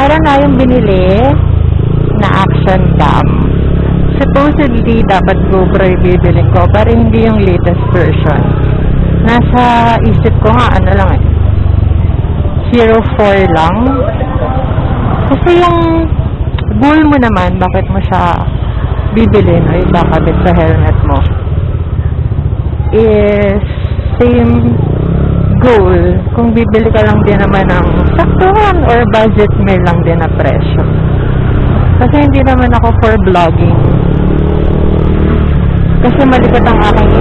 Meron na yung binili na action cam. Supposedly, dapat GoPro yung bibiling ko, pero hindi yung latest version. Nasa isip ko nga, ano lang eh, Hero 4 lang. Kasi yung bull mo naman, bakit mo siya bibilin o ikakabit sa helmet mo, is same goal kung bibili ka lang din naman ng saktuhan or budget meal lang din na presyo. Kasi hindi naman ako for vlogging. Kasi malikot ang aking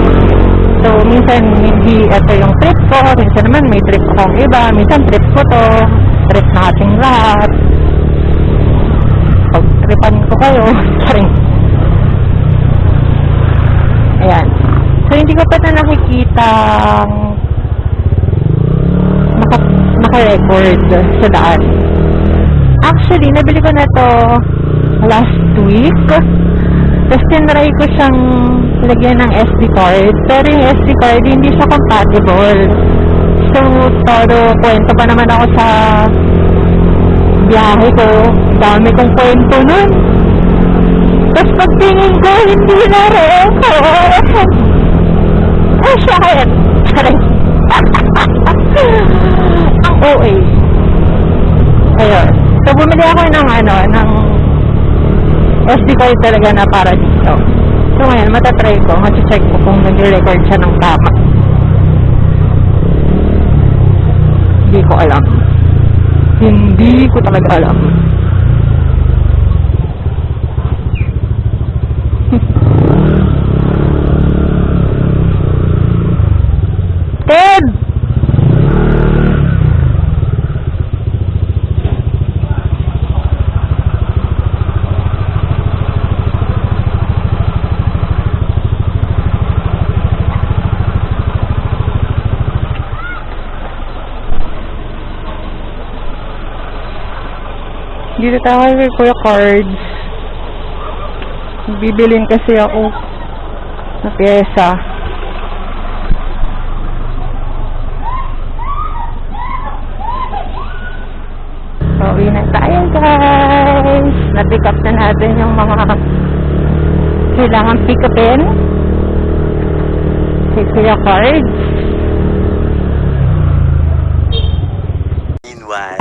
so, minsan hindi ito yung trip ko, minsan naman may trip akong iba, minsan trip ko to, trip na ating lahat. Pag-tripan ko kayo, saring. Ayan. So, hindi ko pa na nakikita naka-record sa daan. Actually, nabili ko na to last week. Tapos tinry ko siyang lagyan ng SD card. Pero yung SD card, hindi siya compatible. So, todo kwento pa naman ako sa biyahe ko. Dami kong kwento nun. Tapos pagtingin ko, hindi na record. Oh, shit! Sorry. Ang OA. Ayun. So, bumili ako ng SD card talaga na para dito. So, ngayon, matatry ko. Mache-check ko kung nag-record siya ng tama. Hindi ko alam. Hindi ko talaga alam. Ted! Dito tayo kay Kuya Cards. Bibilin kasi ako na pyesa. Uwi na tayo, guys. Na-pick up na natin yung mga kailangan pick upin kay Kuya Cards.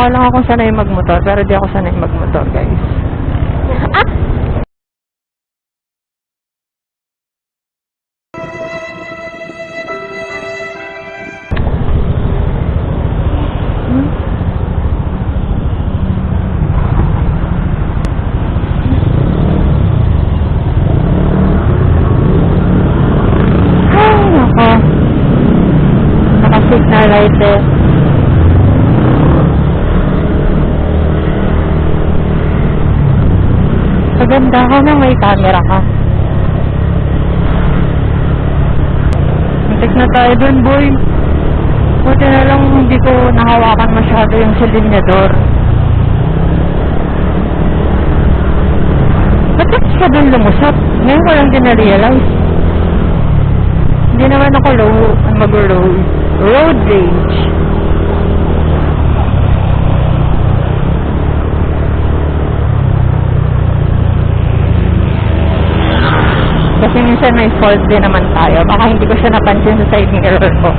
Wala lang akong sanay magmotor, pero di ako sanay magmotor, guys. Ah! Ay, nako. Naka-signal light eh. Maganda ka na may camera ka. Muntik na tayo dun, boy. Buti na lang hindi ko nahawakan masyado yung silinyador. Ba't siya dun lumusot? Ngayon ko lang din na-realize. Hindi naman ako road rage. Kasi minsan may fault din naman tayo. Baka hindi ko siya napansin sa side mirror ko.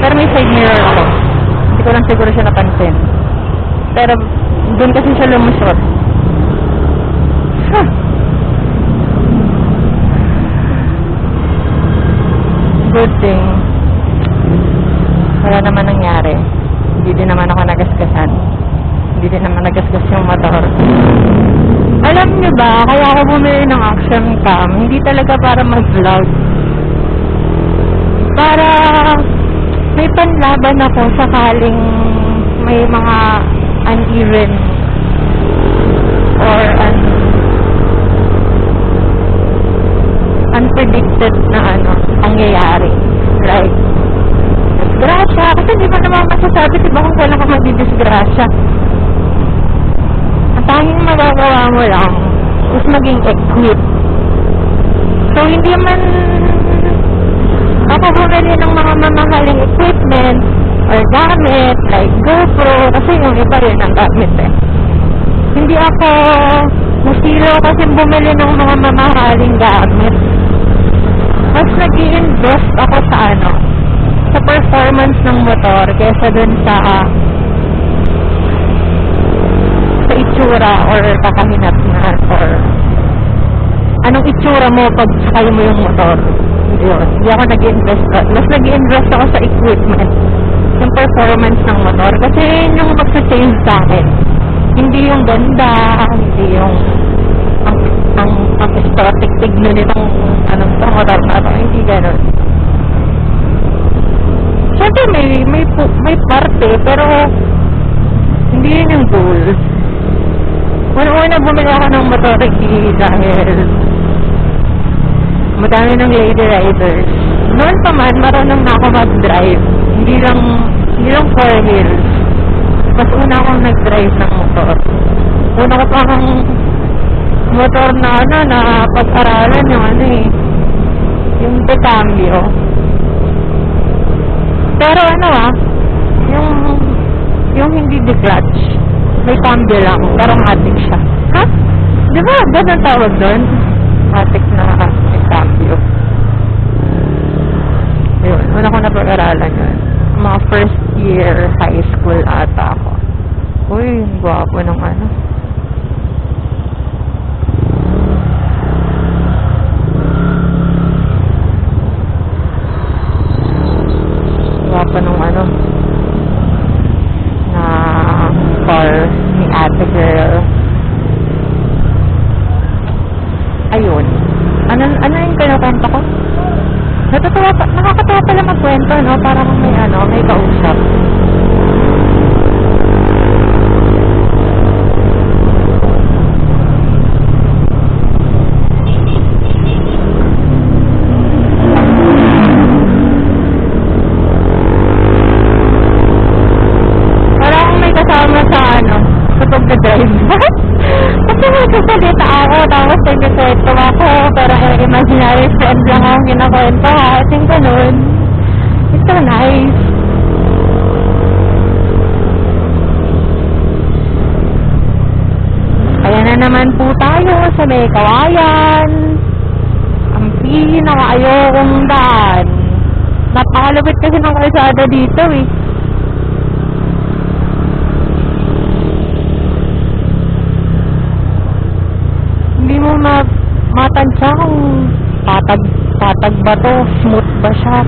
Pero may side mirror ako. Hindi ko lang siguro siya napansin. Pero doon kasi siya lumusot. Huh. Good thing. Wala naman nangyari. Hindi din naman ako nagasgasan. Hindi din naman nagasgas yung motor. Alam niyo ba, kaya ako bumili ng action cam, hindi talaga para mag-vlog. Para may panlaban ako sakaling may mga uneven or unpredicted na pangyayari. Like, disgrasya. Kasi hindi mo naman masasabi, diba kung wala kang magdidisgrasya. Ang tanging magagawa mo lang is maging equip. So, hindi man ako bumili ng mga mamahaling equipment or gamit, like GoPro, kasi yung iba rin ang gamit eh. Hindi ako nasilo kasi bumili ng mga mamahaling gamit. Mas nag-i-invest ako sa sa performance ng motor kesa dun sa itsura or kakahinat-nat or anong itsura mo pag sakay mo yung motor. Yun. Hindi ako nag-invest. Mas nag-invest ako sa equipment. Yung performance ng motor. Kasi yun yung magsa-change sa akin. Hindi yung ganda, hindi yung ang aesthetic tignan nitong motor na ito. Hindi ganun. Siyempre may parte, pero hindi yun yung goal. Una bumili ako ng motor dahil madami ng lady riders. Noon pa man, marunong na ako mag-drive. Hindi lang 4 wheels. Mas una akong nag-drive ng motor. Una ko pa akong motor na pag-aralan yung decambio. Pero yung hindi de-clutch. May cambio lang, pero matic siya. Ha? Di ba? Ganun tawag doon? Matic na cambio. Ayun, una ko na pag-aralan yun. Mga first year high school ata ako. Uy, gwapo ng Gwapo ng na car ni ate girl. Ayun. Ano yung kinukwento ko? Nakakatawa pala magkwento, no? Parang may kausap. Parang may kasama sa pagdadrive. Kasi nagsasalita ako, tapos nagsakwento ako, pero imaginary friend lang ang kinakwento ha. I think ganun. It's so nice. Kaya na naman po tayo sa may Kawayan. Ang pinaka-ayokong daan. Napakalapit kasi ng kalsada dito eh. Hindi mo matansya kung patag ba to, smooth ba siya,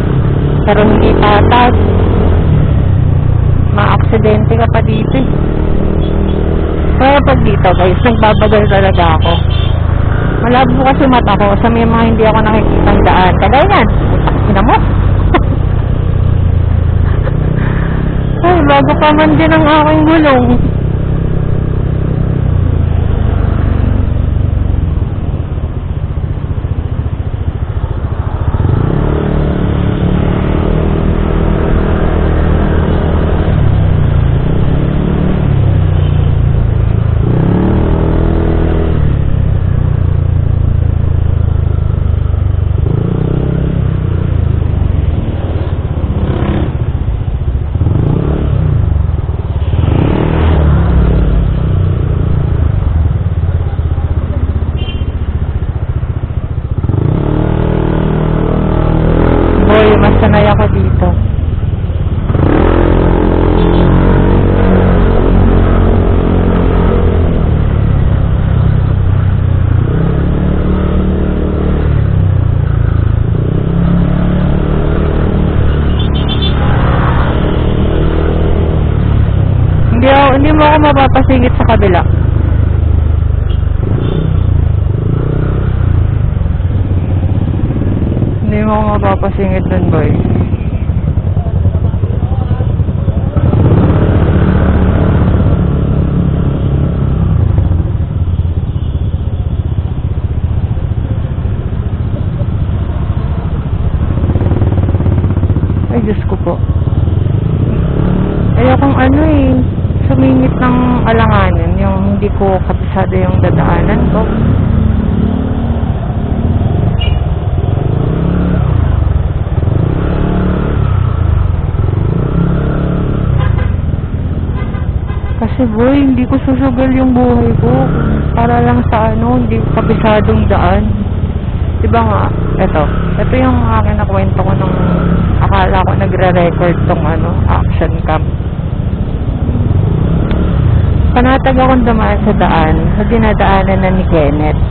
pero hindi patag. Ma-aksidente ka pa dito eh. Kaya pag dito guys, nagbabagal talaga ako. Malabo kasi mata ko sa may mga hindi ako nakikitang daan. Kagaya yan, ina mo. Ay, bago pa man din ang aking gulong. Sanay ako dito. Hindi mo ako mapapasingit sa kabila. Hindi mo ako mapapasingit dun, boy. Ay, Diyos ko po. Ayokong sumingit ng alanganin, yung hindi ko kabisado yung dadaanan ko. kasi boy, hindi ko susugal yung buhay ko. Para lang sa hindi kabisadong daan. Diba nga, ito yung akin na kwento ko nung akala ko nagre-record tong action cam. Panatag akong dumaan sa daan, sa dinadaanan na ni Kenneth.